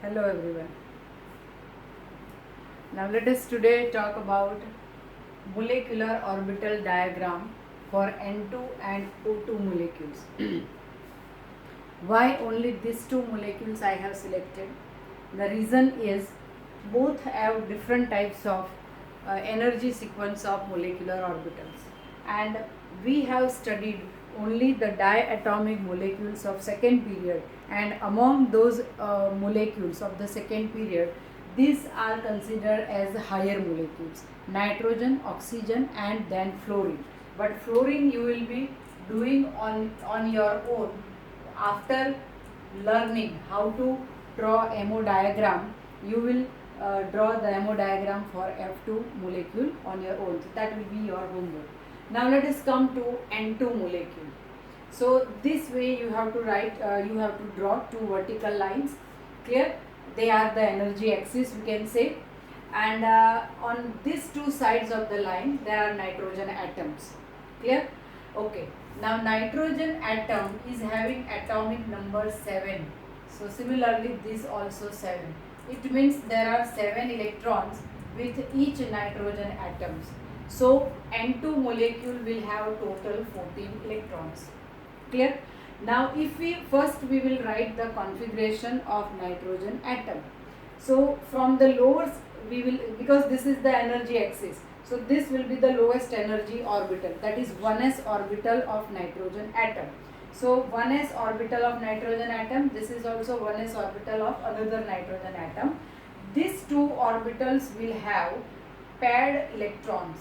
Hello everyone. Now let us today talk about molecular orbital diagram for N2 and O2 molecules. Why only these two molecules I have selected? The reason is both have different types of energy sequence of molecular orbitals, and we have studied only the diatomic molecules of second period, and among those molecules of the second period, these are considered as higher molecules: nitrogen, oxygen, and then fluorine. But fluorine you will be doing on your own after learning how to draw MO diagram. You will draw the MO diagram for F2 molecule on your own. So that will be your homework. Now let us come to N2 molecule. So this way you have to write, you have to draw two vertical lines. Clear? They are the energy axis, we can say. And on these two sides of the line there are nitrogen atoms. Clear? Okay. Now nitrogen atom is having atomic number 7. So similarly this also 7. It means there are 7 electrons with each nitrogen atoms. So N2 molecule will have total 14 electrons. Clear? Now if we will write the configuration of nitrogen atom. So from the lowest we will, because this is the energy axis, so this will be the lowest energy orbital, that is 1s orbital of nitrogen atom. So 1s orbital of nitrogen atom, this is also 1s orbital of another nitrogen atom. These two orbitals will have paired electrons,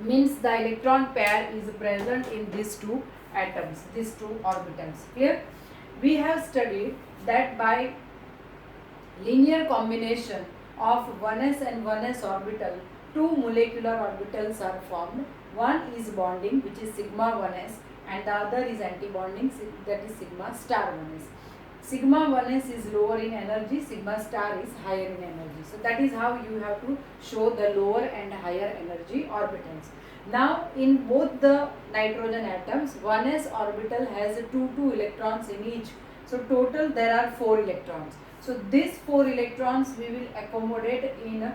means the electron pair is present in these two atoms, these two orbitals. Clear? We have studied that by linear combination of 1s and 1s orbital, two molecular orbitals are formed. One is bonding, which is sigma 1s, and the other is antibonding, that is sigma star 1s. Sigma 1s is lower in energy, sigma star is higher in energy. So that is how you have to show the lower and higher energy orbitals. Now in both the nitrogen atoms, 1s orbital has 2 electrons in each. So total there are 4 electrons. So these 4 electrons we will accommodate in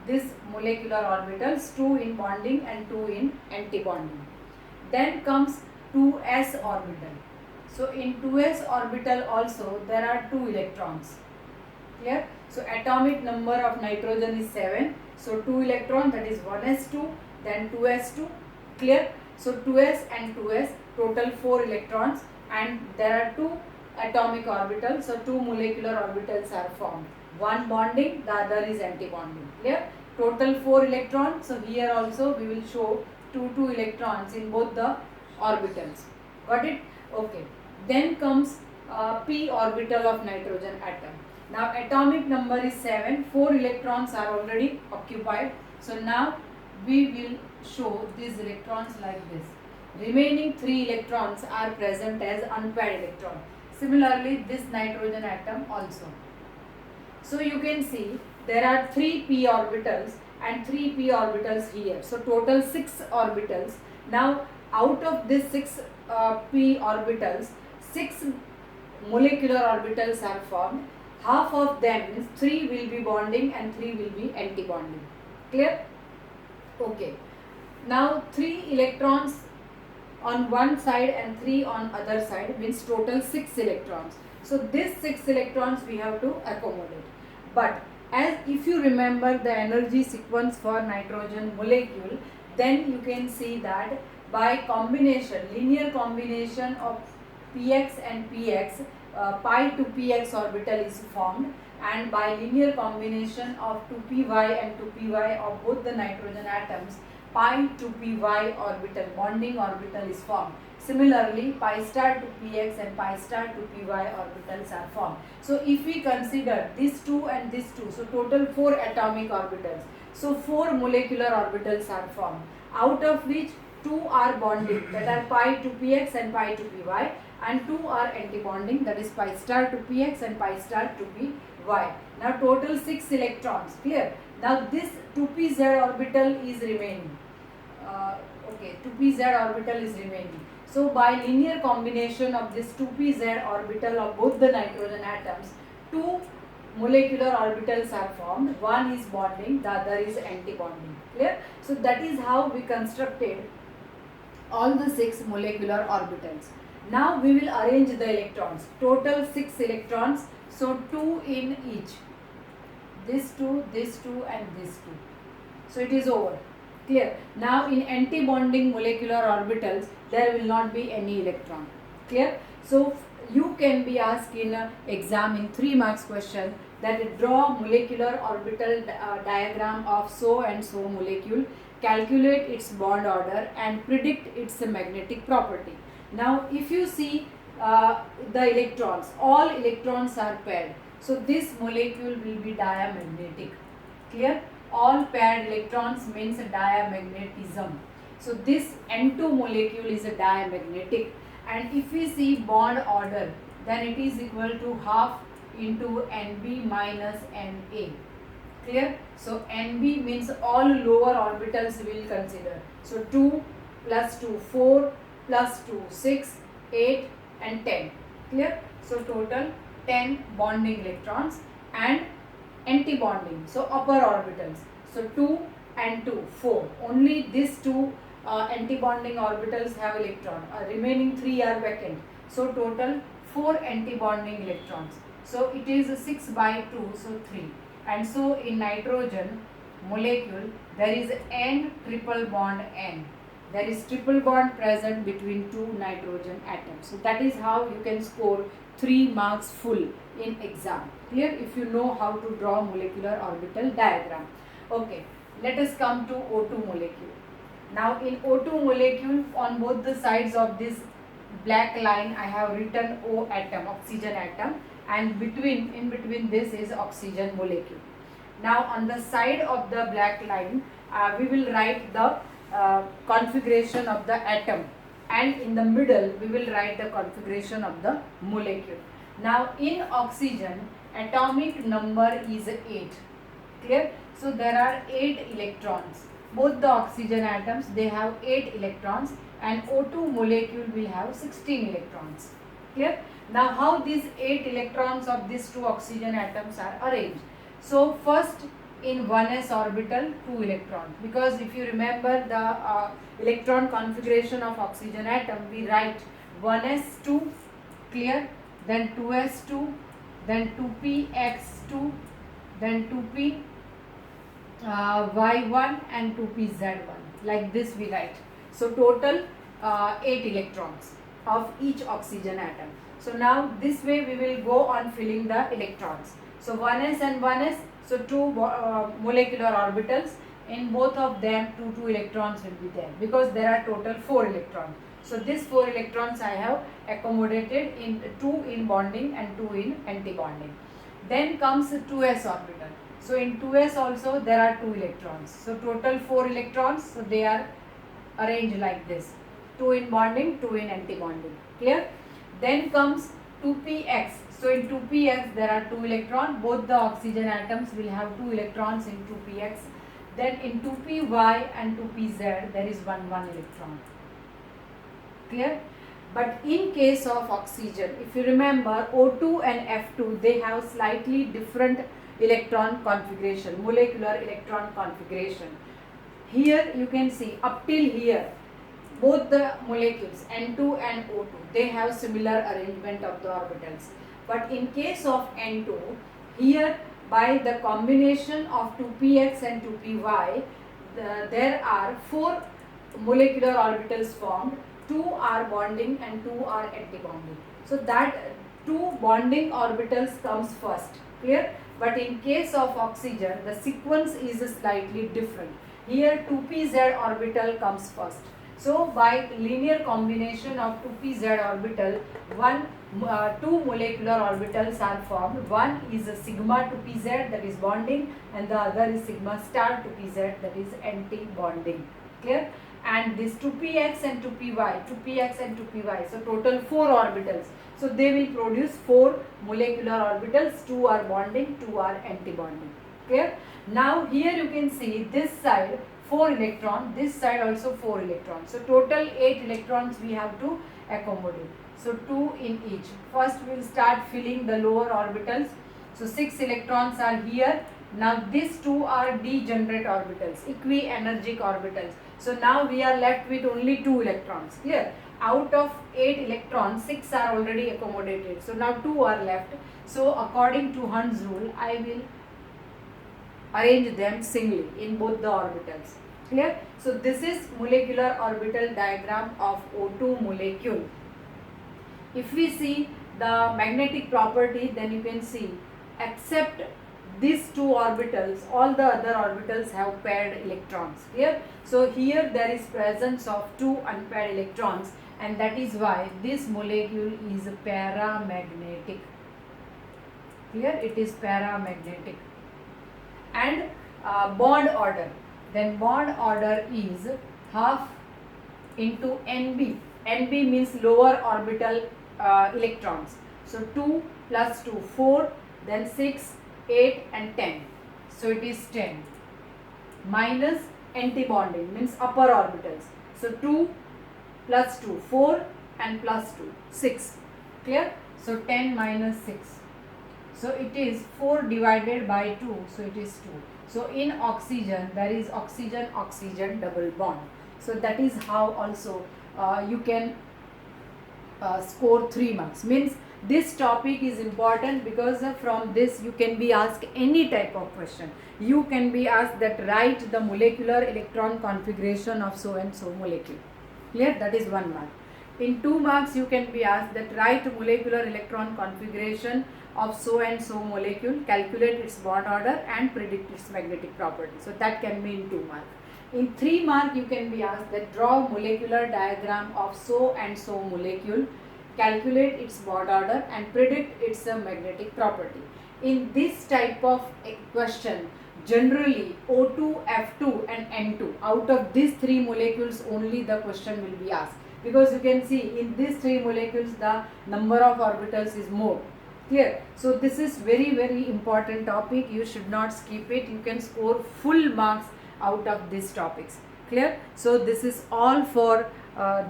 this molecular orbitals, 2 in bonding and 2 in antibonding. Then comes 2s orbital. So in 2s orbital also there are 2 electrons. Clear? So atomic number of nitrogen is 7. So 2 electron, that is 1s2, then 2s2. Clear? So 2s and 2s, total 4 electrons, and there are 2 atomic orbitals, so 2 molecular orbitals are formed. One bonding, the other is antibonding. Clear? Total 4 electrons. So here also we will show 2 electrons in both the orbitals. Got it? Okay. Then comes p orbital of nitrogen atom. Now atomic number is 7. 4 electrons are already occupied. So now we will show these electrons like this. Remaining 3 electrons are present as unpaired electron. Similarly, this nitrogen atom also. So you can see there are 3 p orbitals and 3 p orbitals here. So total 6 orbitals. Now out of these 6 p orbitals, 6 molecular orbitals are formed. Half of them means 3 will be bonding and 3 will be antibonding. Clear? Okay. Now 3 electrons on one side and 3 on other side means total 6 electrons. So these 6 electrons we have to accommodate. But as if you remember the energy sequence for nitrogen molecule, then you can see that by combination, linear combination of px and px, pi to px orbital is formed, and by linear combination of 2py and 2py of both the nitrogen atoms, pi to py orbital, bonding orbital is formed. Similarly, pi star to px and pi star to py orbitals are formed. So if we consider these 2 and these 2, so total 4 atomic orbitals. So 4 molecular orbitals are formed, out of which 2 are bonding, that are pi to px and pi to py, and 2 are antibonding, that is pi star to px and pi star to py. Now total 6 electrons. Clear? Now this 2pz orbital is remaining. Okay, 2pz orbital is remaining. So by linear combination of this 2pz orbital of both the nitrogen atoms, two molecular orbitals are formed. One is bonding, the other is anti-bonding. Clear? So that is how we constructed all the 6 molecular orbitals. Now we will arrange the electrons. Total 6 electrons. So 2 in each. This 2, this 2 and this 2. So it is over. Clear? Now in anti-bonding molecular orbitals, there will not be any electron. Clear? So you can be asked in an exam in 3 marks question that draw molecular orbital diagram of so and so molecule, calculate its bond order and predict its magnetic property. Now if you see the electrons, all electrons are paired. So this molecule will be diamagnetic. Clear? All paired electrons means diamagnetism. So this N2 molecule is a diamagnetic, and if we see bond order, then it is equal to half into Nb minus Na. Clear? So Nb means all lower orbitals we will consider. So 2 plus 2 4 plus 2 6 8 and 10. Clear? So total 10 bonding electrons and anti-bonding, so upper orbitals. So 2 and 2 4. Only these 2 anti-bonding orbitals have electron. Remaining 3 are vacant. So total 4 anti-bonding electrons. So it is 6 by 2, so 3. And so in nitrogen molecule there is N triple bond N. There is triple bond present between 2 nitrogen atoms. So that is how you can score 3 marks full in exam. Clear? If you know how to draw molecular orbital diagram. Okay, let us come to O2 molecule. Now in O2 molecule, on both the sides of this black line I have written O atom, oxygen atom, and in between this is oxygen molecule. Now on the side of the black line we will write the configuration of the atom, and in the middle we will write the configuration of the molecule. Now in oxygen atomic number is 8. Clear? So there are 8 electrons. Both the oxygen atoms, they have 8 electrons, and O2 molecule will have 16 electrons. Clear? Now how these 8 electrons of these 2 oxygen atoms are arranged? So first in 1s orbital 2 electrons, because if you remember the electron configuration of oxygen atom, we write 1s2, clear, then 2s2, then 2px2, then 2p y1 and 2pz1, like this we write. So total 8 electrons of each oxygen atom. So now this way we will go on filling the electrons. So 1s and 1s, so 2 molecular orbitals. In both of them 2 electrons will be there, because there are total 4 electrons. So these 4 electrons I have accommodated in 2 in bonding and 2 in anti-bonding. Then comes 2s orbital. So in 2s also there are 2 electrons. So total 4 electrons, so they are arranged like this. 2 in bonding, 2 in anti-bonding. Clear? Then comes 2px. So in 2px there are 2 electrons. Both the oxygen atoms will have 2 electrons in 2px. Then in 2py and 2pz there is one electron. Clear? But in case of oxygen, if you remember, O2 and F2, they have slightly different electron configuration, molecular electron configuration. Here you can see up till here, both the molecules N2 and O2, they have similar arrangement of the orbitals. But in case of N2, here by the combination of 2px and 2py, there are 4 molecular orbitals formed. 2 are bonding and 2 are anti-bonding. So that 2 bonding orbitals comes first. Clear? But in case of oxygen, the sequence is slightly different. Here 2pz orbital comes first. So by linear combination of 2pz orbital, 2 molecular orbitals are formed. One is a sigma 2pz, that is bonding, and the other is sigma star 2pz, that is anti-bonding. Clear? And this 2px and 2py, so total 4 orbitals. So they will produce 4 molecular orbitals, 2 are bonding, 2 are anti-bonding. Clear? Now here you can see this side 4 electrons, this side also 4 electrons. So total 8 electrons we have to accommodate. So 2 in each. First we will start filling the lower orbitals. So 6 electrons are here. Now these two are degenerate orbitals, equi-energic orbitals. So now we are left with only 2 electrons. Clear? Out of 8 electrons, 6 are already accommodated. So now 2 are left. So according to Hund's rule, I will arrange them singly in both the orbitals. Clear? So this is molecular orbital diagram of O2 molecule. If we see the magnetic property, then you can see except these two orbitals, all the other orbitals have paired electrons. Clear? So here there is presence of 2 unpaired electrons, and that is why this molecule is paramagnetic. Clear? It is paramagnetic. And bond order, then bond order is half into NB. NB means lower orbital electrons. So 2 plus 2, 4, then 6, 8 and 10. So it is 10. Minus antibonding means upper orbitals. So 2 plus 2, 4 and plus 2, 6. Clear? So 10 minus 6. So it is 4 divided by 2. So it is 2. So in oxygen, there is oxygen-oxygen double bond. So that is how also you can score 3 marks. Means this topic is important because from this you can be asked any type of question. You can be asked that write the molecular electron configuration of so and so molecule. Clear? That is 1 mark. In 2 marks you can be asked that write molecular electron configuration of so and so molecule, calculate its bond order and predict its magnetic property. So that can be in 2 marks. In 3 mark you can be asked that draw molecular diagram of so and so molecule, calculate its bond order and predict its magnetic property. In this type of question, generally O2, F2 and N2, out of these 3 molecules only the question will be asked, because you can see in these 3 molecules the number of orbitals is more. Clear? So this is very important topic. You should not skip it. You can score full marks out of these topics. Clear? So this is all for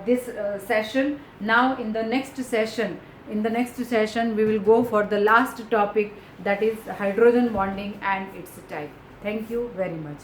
this session. Now in the next session we will go for the last topic, that is hydrogen bonding and its type. Thank you very much.